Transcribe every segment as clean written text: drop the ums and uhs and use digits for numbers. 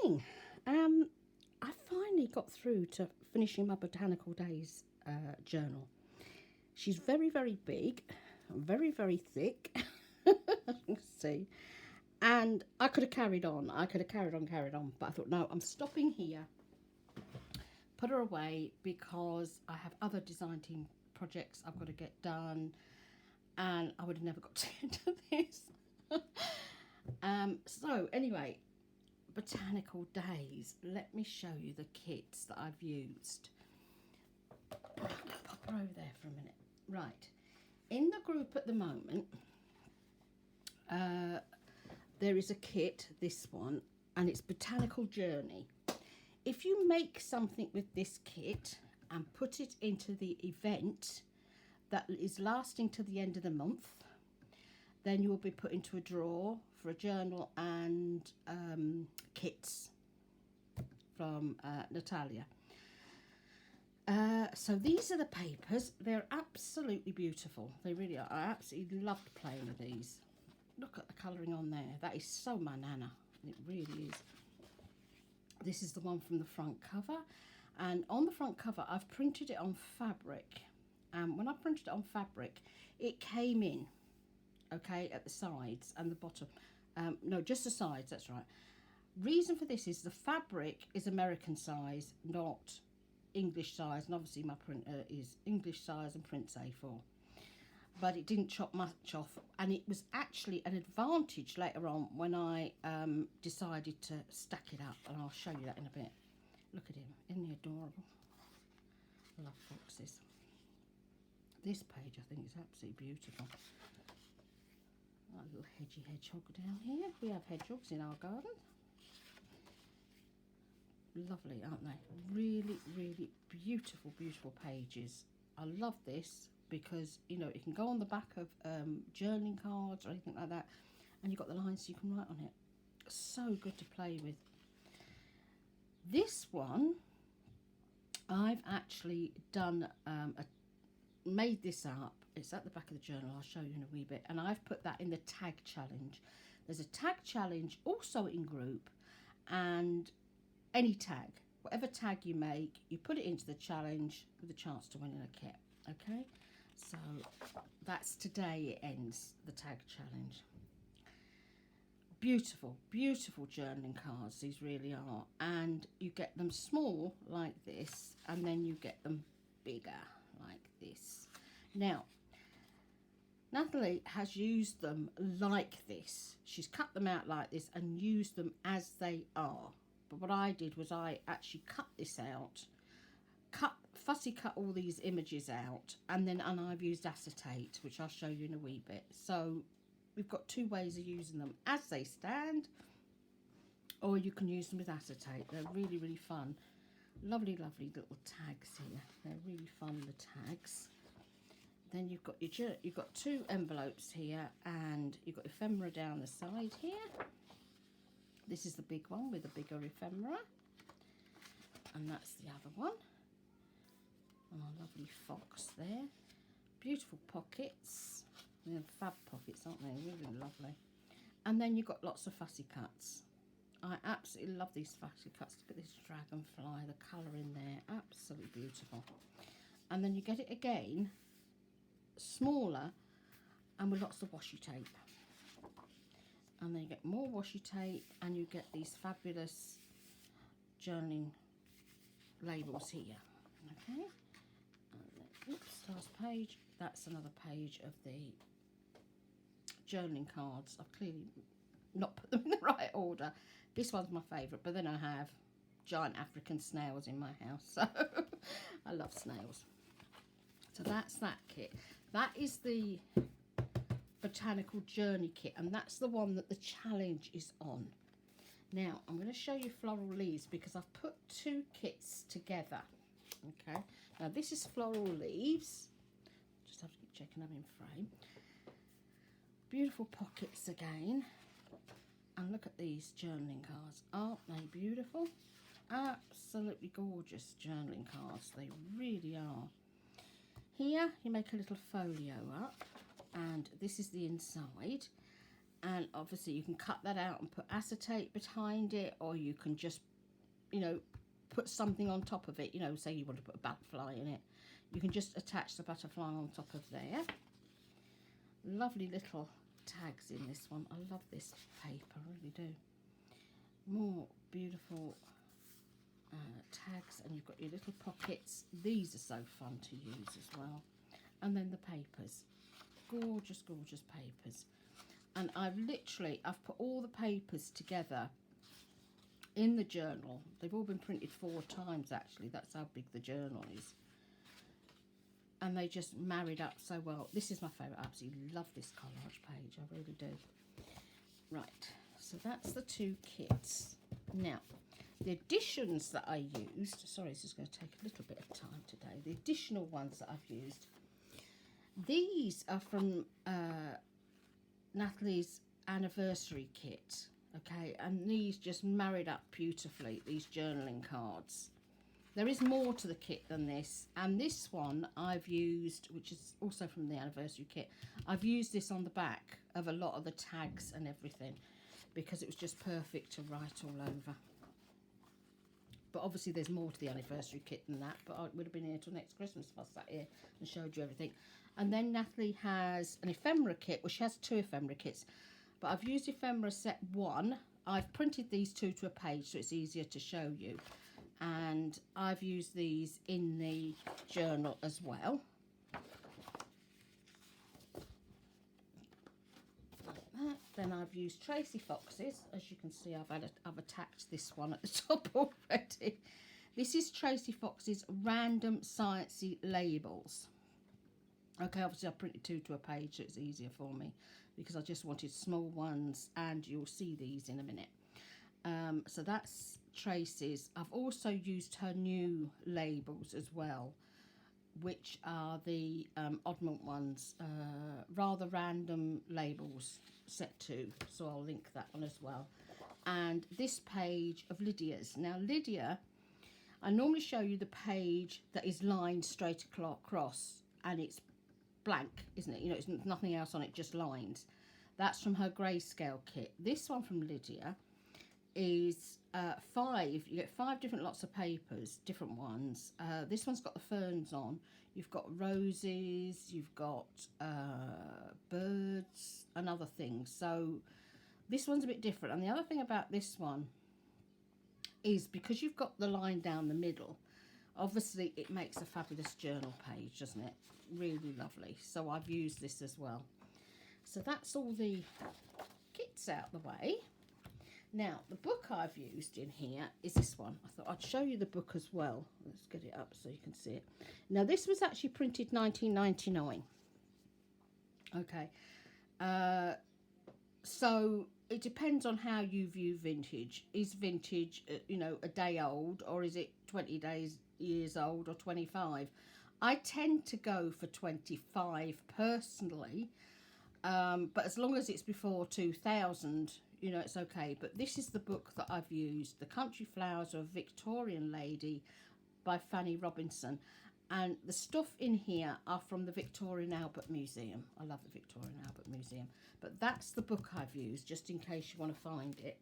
morning. I finally got through to finishing my Botanical Days journal. She's very, very big, very, very thick. See, and I could have carried on. I could have carried on, but I thought, no, I'm stopping here. Put her away because I have other design team projects I've got to get done, and I would have never got to into this. So anyway, Botanical Days. Let me show you the kits that I've used. Pop her over there for a minute. Right, in the group at the moment, there is a kit, this one, and it's Botanical Journey. If you make something with this kit and put it into the event that is lasting to the end of the month, then you will be put into a draw for a journal and kits from Nathalie. So these are the papers. They're absolutely beautiful. They really are. I absolutely loved playing with these. Look at the colouring on there. That is so my nana. It really is. This is the one from the front cover. And on the front cover, I've printed it on fabric. And when I printed it on fabric, it came in, okay, at the sides and the bottom. No, just the sides, that's right. Reason for this is the fabric is American size, not English size, and obviously my printer is English size and print's A4, but it didn't chop much off, and it was actually an advantage later on when I decided to stack it up, and I'll show you that in a bit. Look at him, isn't he adorable? I love foxes. This page I think is absolutely beautiful. A little hedgy hedgehog down here. We have hedgehogs in our garden. Lovely, aren't they? Really, really beautiful, beautiful pages. I love this because, you know, it can go on the back of journaling cards or anything like that, and you've got the lines so you can write on it. So good to play with. This one, I've actually done, made this up. It's at the back of the journal. I'll show you in a wee bit. And I've put that in the tag challenge. There's a tag challenge also in group, and any tag, whatever tag you make, you put it into the challenge with a chance to win in a kit. Okay, so that's today. It ends the tag challenge. Beautiful, beautiful journaling cards. These really are, and you get them small like this, and then you get them bigger like this. Now, Nathalie has used them like this. She's cut them out like this and used them as they are. But what I did was I actually cut this out, fussy cut all these images out, and I've used acetate, which I'll show you in a wee bit. So we've got two ways of using them: as they stand, or you can use them with acetate. They're really, really fun. Lovely, lovely little tags here. They're really fun, the tags. Then you've got two envelopes here, and you've got ephemera down the side here. This is the big one with the bigger ephemera, and that's the other one. And our lovely fox there. Beautiful pockets. They're fab pockets, aren't they? Really lovely. And then you've got lots of fussy cuts. I absolutely love these fussy cuts. Look at this dragonfly, the colour in there, absolutely beautiful. And then you get it again, smaller, and with lots of washi tape. And then you get more washi tape, and you get these fabulous journaling labels here. Okay, and then, oops, last page. That's another page of the journaling cards. I've clearly not put them in the right order. This one's my favourite, but then I have giant African snails in my house, so I love snails. So that's that kit. That is the Botanical Journey kit, and that's the one that the challenge is on. Now I'm going to show you floral leaves because I've put two kits together. Okay, now this is floral leaves. Just have to keep checking I'm in frame. Beautiful pockets again, and look at these journaling cards. Aren't they beautiful? Absolutely gorgeous journaling cards. They really are. Here you make a little folio up, and this is the inside, And obviously you can cut that out and put acetate behind it, or you can just, you know, put something on top of it. You know, say you want to put a butterfly in it, you can just attach the butterfly on top of there. Lovely little tags in this one. I love this paper, I really do. More beautiful tags, and you've got your little pockets. These are so fun to use as well. And then the papers, gorgeous, gorgeous papers. And I've put all the papers together in the journal. They've all been printed 4 times actually. That's how big the journal is. And they just married up so well. This is my favourite. I absolutely love this collage page. I really do. Right, so that's the 2 kits. Now, the additions that I used, sorry, this is going to take a little bit of time today. The additional ones that I've used, these are from Nathalie's anniversary kit, okay, and these just married up beautifully, these journaling cards. There is more to the kit than this, and this one I've used, which is also from the anniversary kit, I've used this on the back of a lot of the tags and everything because it was just perfect to write all over. But obviously there's more to the anniversary kit than that, but I would have been here till next Christmas if I sat here and showed you everything. And then Nathalie has an ephemera kit. Well, she has 2 ephemera kits, but I've used ephemera set 1. I've printed these 2 to a page so it's easier to show you. And I've used these in the journal as well. Like that. Then I've used Tracie Foxes. As you can see, I've attached this one at the top already. This is Tracie Fox's Random Sciencey Labels. Okay, obviously I printed 2 to a page so it's easier for me because I just wanted small ones, and you'll see these in a minute. So that's Tracie's. I've also used her new labels as well, which are the oddment ones, rather random labels set 2, so I'll link that one as well. And this page of Lydia's. Now Lydia, I normally show you the page that is lined straight across and it's blank, isn't it? You know, it's nothing else on it, just lines. That's from her grayscale kit. This one from Lydia is 5. You get 5 different lots of papers, different ones. This one's got the ferns on. You've got roses, you've got birds and other things. So this one's a bit different. And the other thing about this one is because you've got the line down the middle, obviously it makes a fabulous journal page, doesn't it? Really lovely. So I've used this as well. So that's all the kits out the way. Now, the book I've used in here is this one. I thought I'd show you the book as well. Let's get it up so you can see it. Now, this was actually printed 1999. Okay. So it depends on how you view vintage. Is vintage, you know, a day old, or is it 20 years old or 25? I tend to go for 25 personally, but as long as it's before 2000, you know, it's okay. But this is the book that I've used, The Country Flowers of a Victorian Lady by Fanny Robinson. And the stuff in here are from the Victorian Albert Museum. I love the Victorian Albert Museum. But that's the book I've used, just in case you want to find it.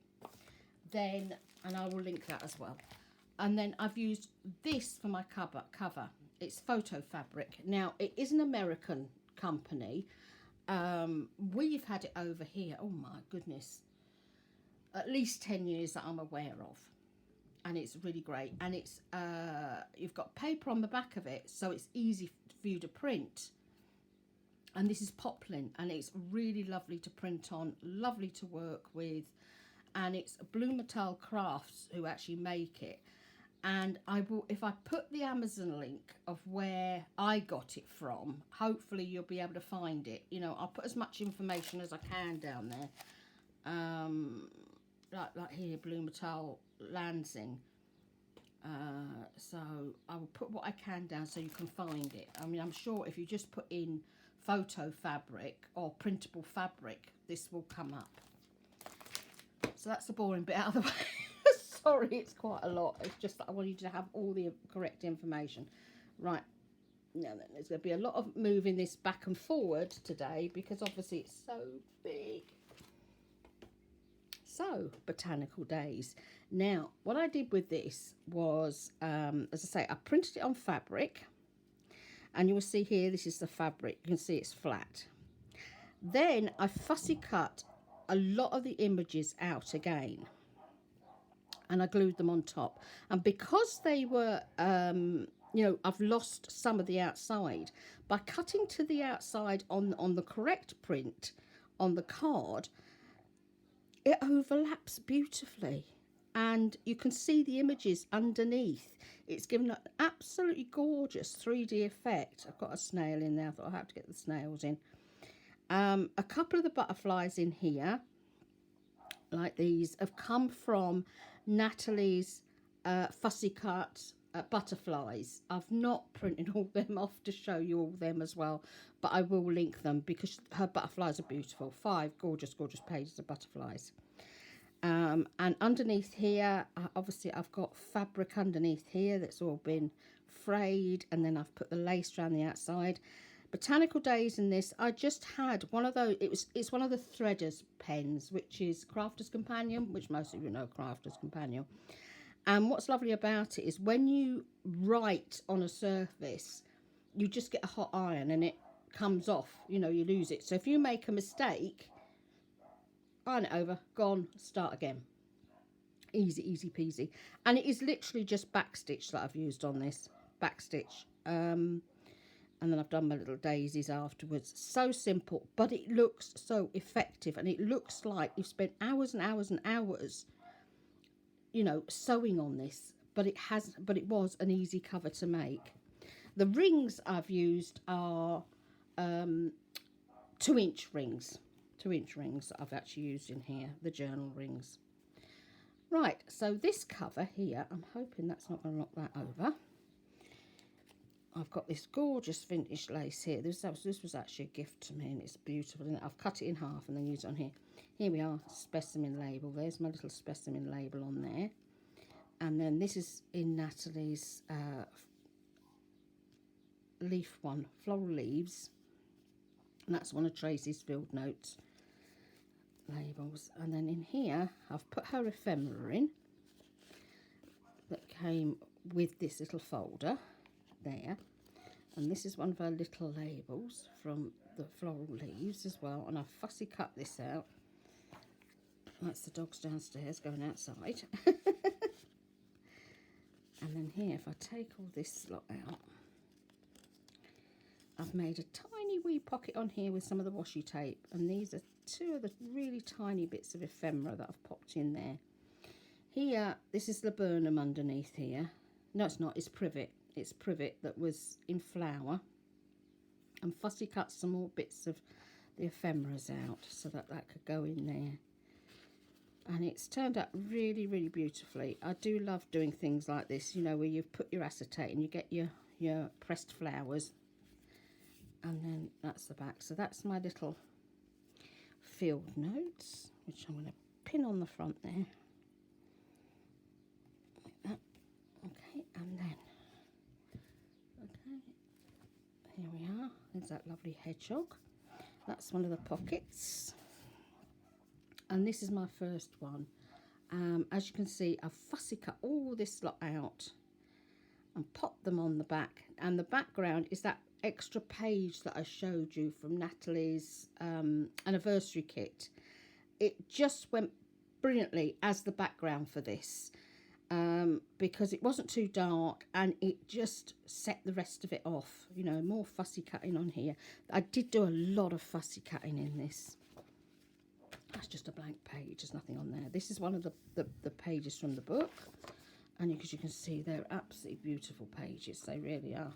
Then, and I will link that as well. And then I've used this for my cover. It's photo fabric. Now, it is an American company. We've had it over here, oh my goodness, at least 10 years that I'm aware of. And it's really great. And it's you've got paper on the back of it, so it's easy for you to print. And this is poplin, and it's really lovely to print on, lovely to work with. And it's Blumenthal Crafts who actually make it. And I will, if I put the Amazon link of where I got it from, hopefully you'll be able to find it. You know, I'll put as much information as I can down there. Like here, Blumenthal Lansing. So I will put what I can down so you can find it. I mean, I'm sure if you just put in photo fabric or printable fabric, this will come up. So that's the boring bit out of the way. Sorry, it's quite a lot. It's just that I want you to have all the correct information. Right. Now then, there's going to be a lot of moving this back and forward today because obviously it's so big. So, Botanical Days. Now, what I did with this was, as I say, I printed it on fabric. And you will see here, this is the fabric. You can see it's flat. Then I fussy cut a lot of the images out again. And I glued them on top. And because they were, you know, I've lost some of the outside. By cutting to the outside on the correct print on the card, it overlaps beautifully. And you can see the images underneath. It's given an absolutely gorgeous 3D effect. I've got a snail in there. I thought I had to get the snails in. A couple of the butterflies in here, like these, have come from Nathalie's fussy cut butterflies. I've not printed all them off to show you all them as well, but I will link them because her butterflies are beautiful. 5 gorgeous, gorgeous pages of butterflies. And underneath here, obviously I've got fabric underneath here that's all been frayed, and then I've put the lace around the outside. Botanical Days in this, I just had one of those, it's one of the Threaders pens, which is Crafter's Companion, which most of you know Crafter's Companion. And what's lovely about it is when you write on a surface, you just get a hot iron and it comes off, you know, you lose it. So if you make a mistake, iron it over, gone, start again. Easy, easy peasy. And it is literally just backstitch that I've used on this. Backstitch. And then I've done my little daisies afterwards. So simple, but it looks so effective. And it looks like you've spent hours and hours and hours, you know, sewing on this. But it was an easy cover to make. The rings I've used are 2-inch rings. 2-inch rings I've actually used in here, the journal rings. Right, so this cover here, I'm hoping that's not going to knock that over. I've got this gorgeous vintage lace here. This was actually a gift to me, and it's beautiful, isn't it? I've cut it in half and then used it on here. Here we are, specimen label. There's my little specimen label on there. And then this is in Nathalie's leaf one, Floral Leaves. And that's one of Tracie's field notes labels. And then in here I've put her ephemera in that came with this little folder there, and this is one of her little labels from the Floral Leaves as well, and I've fussy cut this out. That's the dogs downstairs going outside. And then here, if I take all this lot out, I've made a tiny wee pocket on here with some of the washi tape, and these are 2 of the really tiny bits of ephemera that I've popped in there. Here, this is laburnum underneath here. No, it's not, it's privet. It's privet that was in flower. And fussy cut some more bits of the ephemeras out so that that could go in there. And it's turned out really, really beautifully. I do love doing things like this, you know, where you've put your acetate and you get your pressed flowers. And then that's the back. So that's my little field notes, which I'm going to pin on the front there. Like that. Okay, and then, okay, here we are. There's that lovely hedgehog. That's one of the pockets. And this is my first one. As you can see, I've fussy cut all this lot out and popped them on the back. And the background is that extra page that I showed you from Nathalie's anniversary kit. It just went brilliantly as the background for this, because it wasn't too dark and it just set the rest of it off. You know, more fussy cutting on here. I did do a lot of fussy cutting in this. That's just a blank page, there's nothing on there. This is one of the pages from the book, and as you can see, they're absolutely beautiful pages. They really are.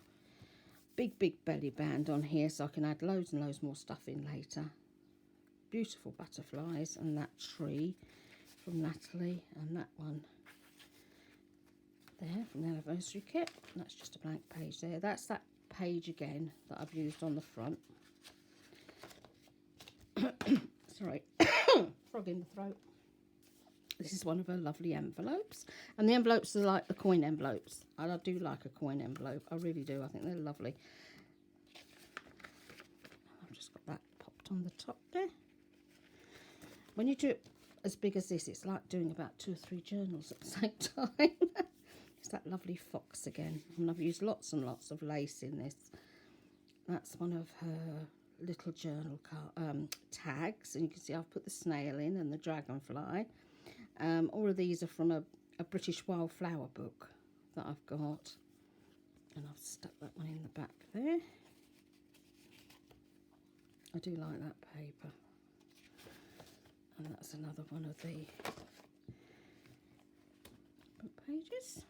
Big belly band on here, so I can add loads and loads more stuff in later. Beautiful butterflies, and that tree from Nathalie, and that one there from the anniversary kit. That's just a blank page there. That's that page again that I've used on the front. Sorry, frog in the throat. This is one of her lovely envelopes, and the envelopes are like the coin envelopes. I do like a coin envelope, I really do. I think they're lovely. I've just got that popped on the top there. When you do it as big as this. It's like doing about 2 or 3 journals at the same time. It's that lovely fox again. And I've used lots and lots of lace in this. That's one of her little journal tags. And you can see I've put the snail in and the dragonfly. All of these are from a British wildflower book that I've got. And I've stuck that one in the back there. I do like that paper. And that's another one of the book pages.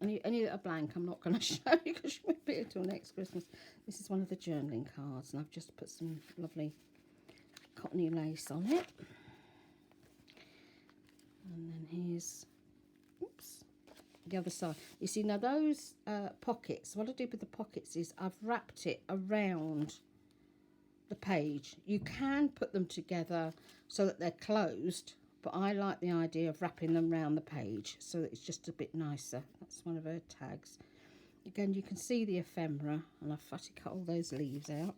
Any that are blank I'm not going to show you because you won't be here till next Christmas. This is one of the journaling cards, and I've just put some lovely cottony lace on it. And then here's, oops, the other side. You see, now those pockets, what I do with the pockets is I've wrapped it around the page. You can put them together so that they're closed, but I like the idea of wrapping them around the page so that it's just a bit nicer. That's one of her tags. Again, you can see the ephemera, and I've fatty cut all those leaves out.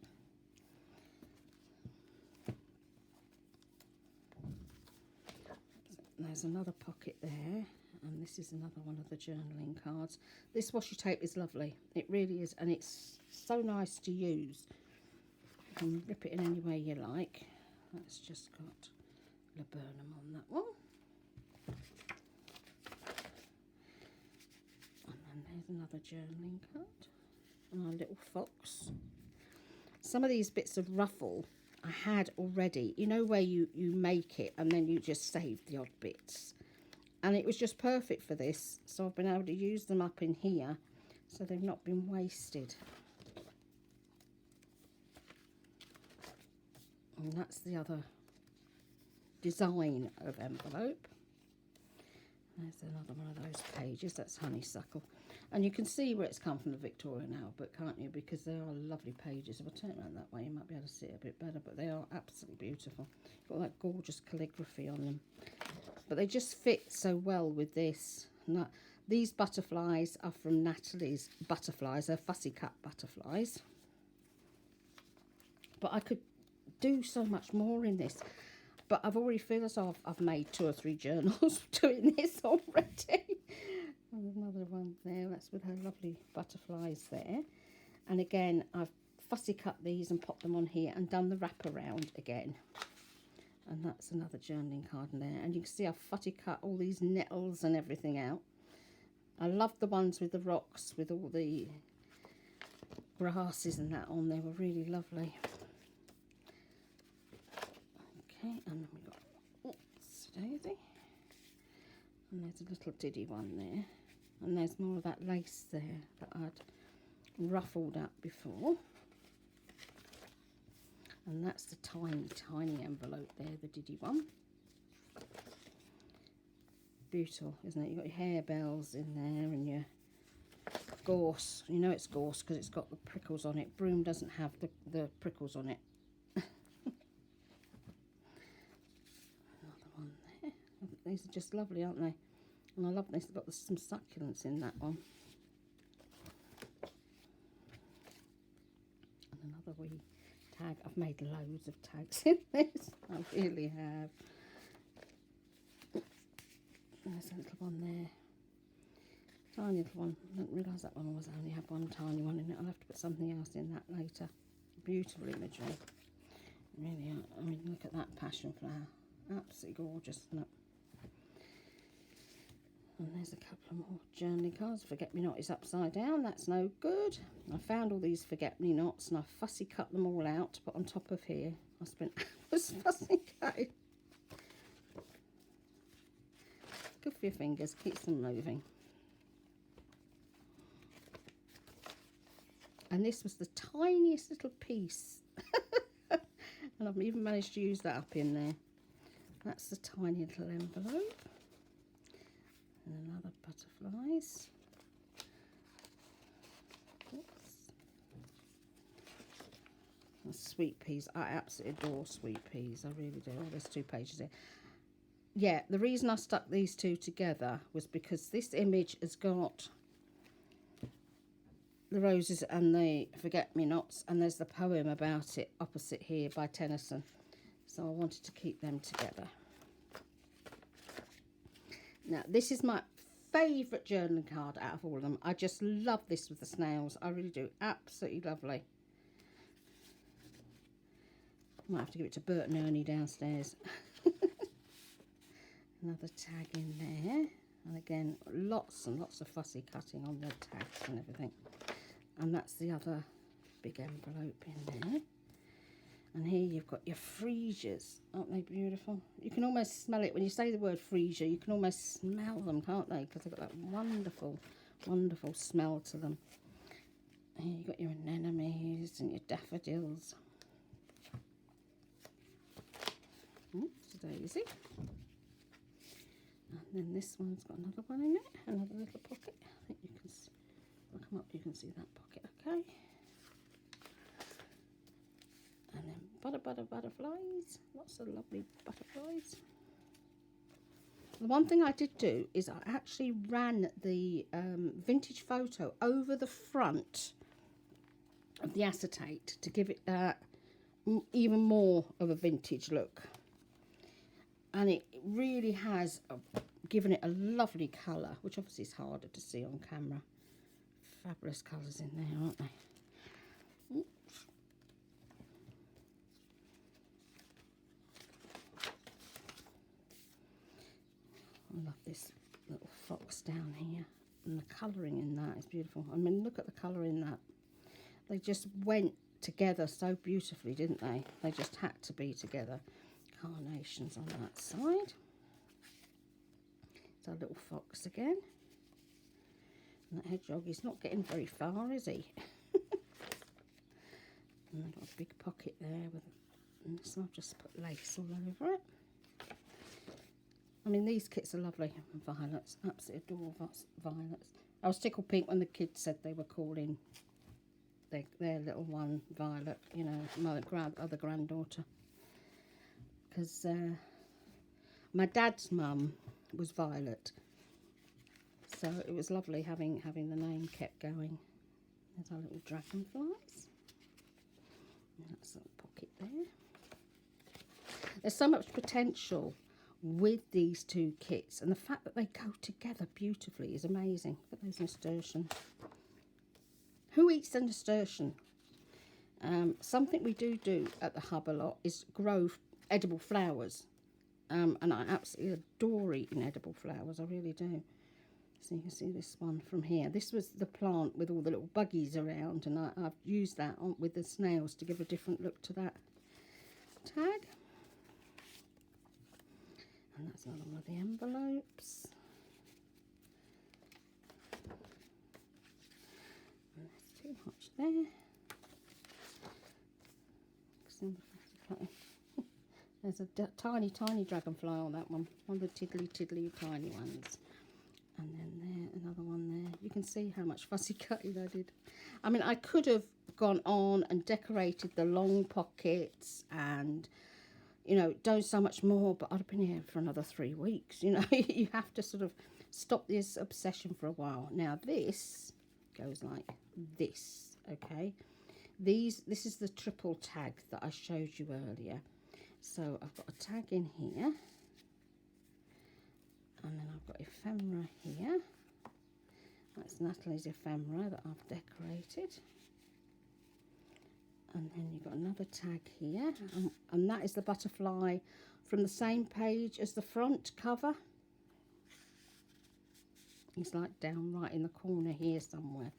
There's another pocket there, and this is another one of the journaling cards. This washi tape is lovely. It really is, and it's so nice to use. You can rip it in any way you like. That's just got laburnum on that one. And then there's another journaling card. And our little fox. Some of these bits of ruffle I had already. You know where you make it and then you just save the odd bits. And it was just perfect for this. So I've been able to use them up in here so they've not been wasted. And that's the other design of envelope. There's another one of those pages. That's honeysuckle. And you can see where it's come from, the Victorian Albert, can't you? Because they are lovely pages. If I turn it around that way, you might be able to see it a bit better. But they are absolutely beautiful. Got that gorgeous calligraphy on them. But they just fit so well with this. These butterflies are from Nathalie's Butterflies. They're fussy cut butterflies. But I could do so much more in this. But I've already feel as though I've made 2 or 3 journals doing this already. And another one there, that's with her lovely butterflies there. And again, I've fussy cut these and popped them on here and done the wraparound again. And that's another journaling card in there. And you can see I've fussy cut all these nettles and everything out. I love the ones with the rocks, with all the grasses and that on. They were really lovely. Okay, and then we've got, oops, daisy. And there's a little diddy one there. And there's more of that lace there that I'd ruffled up before. And that's the tiny, tiny envelope there, the diddy one. Beautiful, isn't it? You've got your harebells in there and your gorse. You know it's gorse because it's got the prickles on it. Broom doesn't have the prickles on it. These are just lovely, aren't they? And I love this. They've got some succulents in that one. And another wee tag. I've made loads of tags in this. I really have. There's a little one there. Tiny little one. I didn't realise that one was only had one tiny one in it. I'll have to put something else in that later. Beautiful imagery. Really, I mean, look at that passion flower. Absolutely gorgeous, isn't it? And there's a couple of more journaling cards. Forget-me-not is upside down. That's no good. I found all these forget-me-nots and I fussy cut them all out to put on top of here. I spent hours fussy cutting. Good for your fingers. Keeps them moving. And this was the tiniest little piece. And I've even managed to use that up in there. That's the tiny little envelope. And another butterflies. Oops. And sweet peas. I absolutely adore sweet peas. I really do. Oh, there's 2 pages here. Yeah, the reason I stuck these 2 together was because this image has got the roses and the forget-me-nots, and there's the poem about it opposite here by Tennyson. So I wanted to keep them together. Now, this is my favourite journaling card out of all of them. I just love this with the snails. I really do. Absolutely lovely. Might have to give it to Bert and Ernie downstairs. Another tag in there. And again, lots and lots of fussy cutting on the tags and everything. And that's the other big envelope in there. And here you've got your freesias. Aren't they beautiful? You can almost smell it. When you say the word freesia, you can almost smell them, can't they? Because they've got that wonderful, wonderful smell to them. And here you've got your anemones and your daffodils. Oops, daisy. And then this one's got another one in it, another little pocket. I think you can see, I'll come up, you can see that pocket, okay. And then butterflies, lots of lovely butterflies. The one thing I did do is I actually ran the vintage photo over the front of the acetate to give it even more of a vintage look. And it really has given it a lovely colour, which obviously is harder to see on camera. Fabulous colours in there, aren't they? Oops. I love this little fox down here. And the colouring in that is beautiful. I mean, look at the colour in that. They just went together so beautifully, didn't they? They just had to be together. Carnations on that side. It's our little fox again. And that hedgehog is not getting very far, is he? And I've got a big pocket there with, and this I've just put lace all over it. I mean, these kits are lovely. Violets, absolutely adore violets. I was tickled pink when the kids said they were calling their little one Violet, you know, my other granddaughter. Because my dad's mum was Violet, so it was lovely having the name kept going. There's our little dragonflies. And that's a pocket there. There's so much potential with these two kits, and the fact that they go together beautifully is amazing. Look at those nasturtiums. Who eats a nasturtium? Something we do at the hub a lot is grow edible flowers, and I absolutely adore eating edible flowers. I really do. So you can see this one from here. This was the plant with all the little buggies around, and I've used that on with the snails to give a different look to that tag. And that's another one of the envelopes. And there's too much there. There's a tiny dragonfly on that one. One of the tiddly tiny ones. And then there, another one there. You can see how much fussy cutting I did. I mean, I could have gone on and decorated the long pockets and, you know, done so much more, but I'd have been here for another 3 weeks. You know, you have to sort of stop this obsession for a while. Now, this goes like this, okay? This is the triple tag that I showed you earlier. So I've got a tag in here, and then I've got ephemera here. That's Nathalie's ephemera that I've decorated. And then you've got another tag here, and that is the butterfly from the same page as the front cover. He's like down right in the corner here somewhere.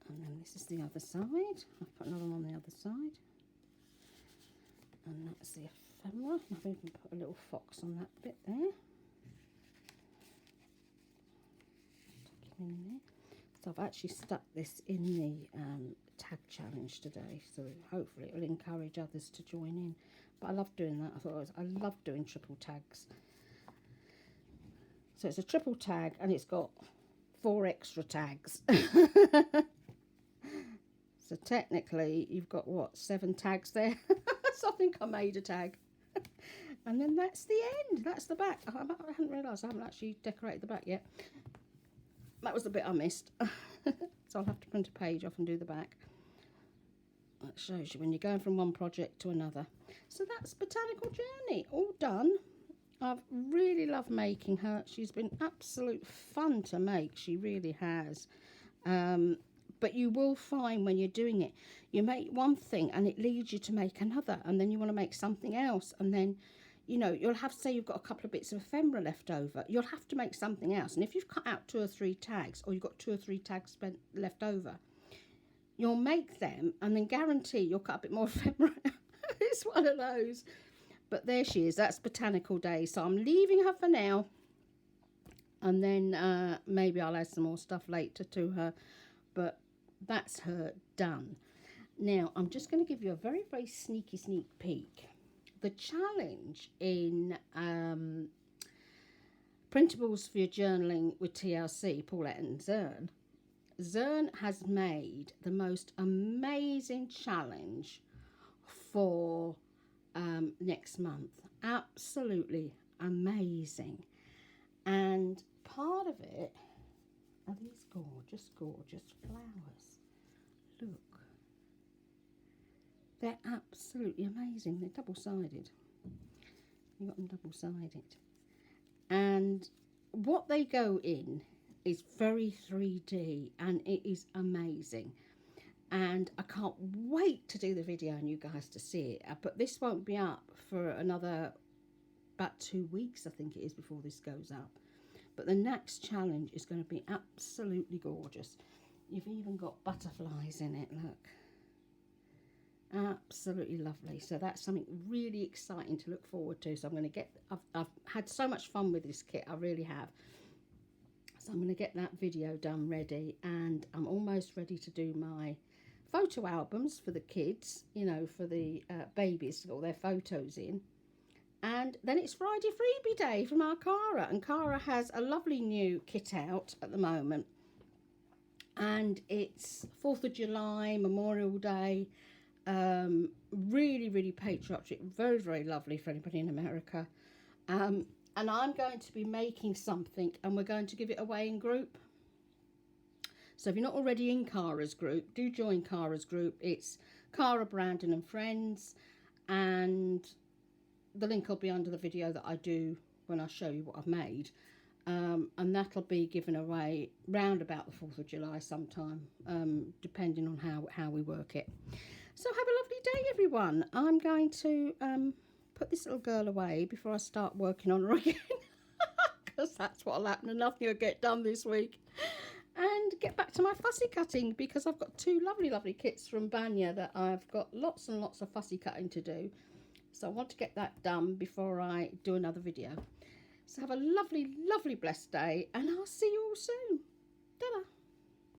And then this is the other side. I've put another one on the other side. And that's the ephemera. I've even put a little fox on that bit there. Tuck him in there. So I've actually stuck this in the tag challenge today, so hopefully it will encourage others to join in. But I love doing that. I love doing triple tags. So it's a triple tag, and it's got 4 extra tags. So technically you've got what, 7 tags there. So I think I made a tag. And then that's the end. That's the back. I hadn't realised I haven't actually decorated the back yet. That was the bit I missed. So I'll have to print a page off and do the back. That shows you when you're going from one project to another. So that's Botanical Journey, all done. I've really loved making her. She's been absolute fun to make. She really has. But you will find when you're doing it, you make one thing and it leads you to make another, and then you want to make something else, and then, you know, you'll have, say you've got a couple of bits of ephemera left over, you'll have to make something else. And if you've cut out 2 or 3 tags, or you've got 2 or 3 tags left over, you'll make them and then guarantee you'll cut a bit more ephemera. It's one of those. But there she is. That's Botanical Day. So I'm leaving her for now. And then maybe I'll add some more stuff later to her. But that's her done. Now, I'm just going to give you a very, very sneak peek. The challenge in Printables for Your Journaling with TLC, Paulette and Zern. Zern has made the most amazing challenge for next month. Absolutely amazing. And part of it are these gorgeous flowers. Look, they're absolutely amazing. They're double-sided. You got them double-sided, and what they go in is very 3D, and it is amazing. And I can't wait to do the video and you guys to see it. But this won't be up for another about 2 weeks, I think it is, before this goes up. But the next challenge is going to be absolutely gorgeous. You've even got butterflies in it, look. Absolutely lovely. So that's something really exciting to look forward to. So I'm going to get, I've had so much fun with this kit, I really have. So I'm going to get that video done ready, and I'm almost ready to do my photo albums for the kids, you know, for the babies to put all their photos in. And then it's Friday Freebie Day from our Cara, and Cara has a lovely new kit out at the moment, and it's 4th of July, Memorial Day, really patriotic, very lovely for anybody in America. And I'm going to be making something, and we're going to give it away in group. So if you're not already in Cara's group, do join Cara's group. It's Cara, Brandon and Friends, and the link will be under the video that I do when I show you what I've made. And that'll be given away round about the 4th of July sometime, depending on how we work it. So have a lovely day, everyone. I'm going to put this little girl away before I start working on her again, because that's what'll happen, and nothing will get done this week. And get back to my fussy cutting, because I've got 2 lovely kits from Banya that I've got lots and lots of fussy cutting to do. So I want to get that done before I do another video. So have a lovely blessed day, and I'll see you all soon.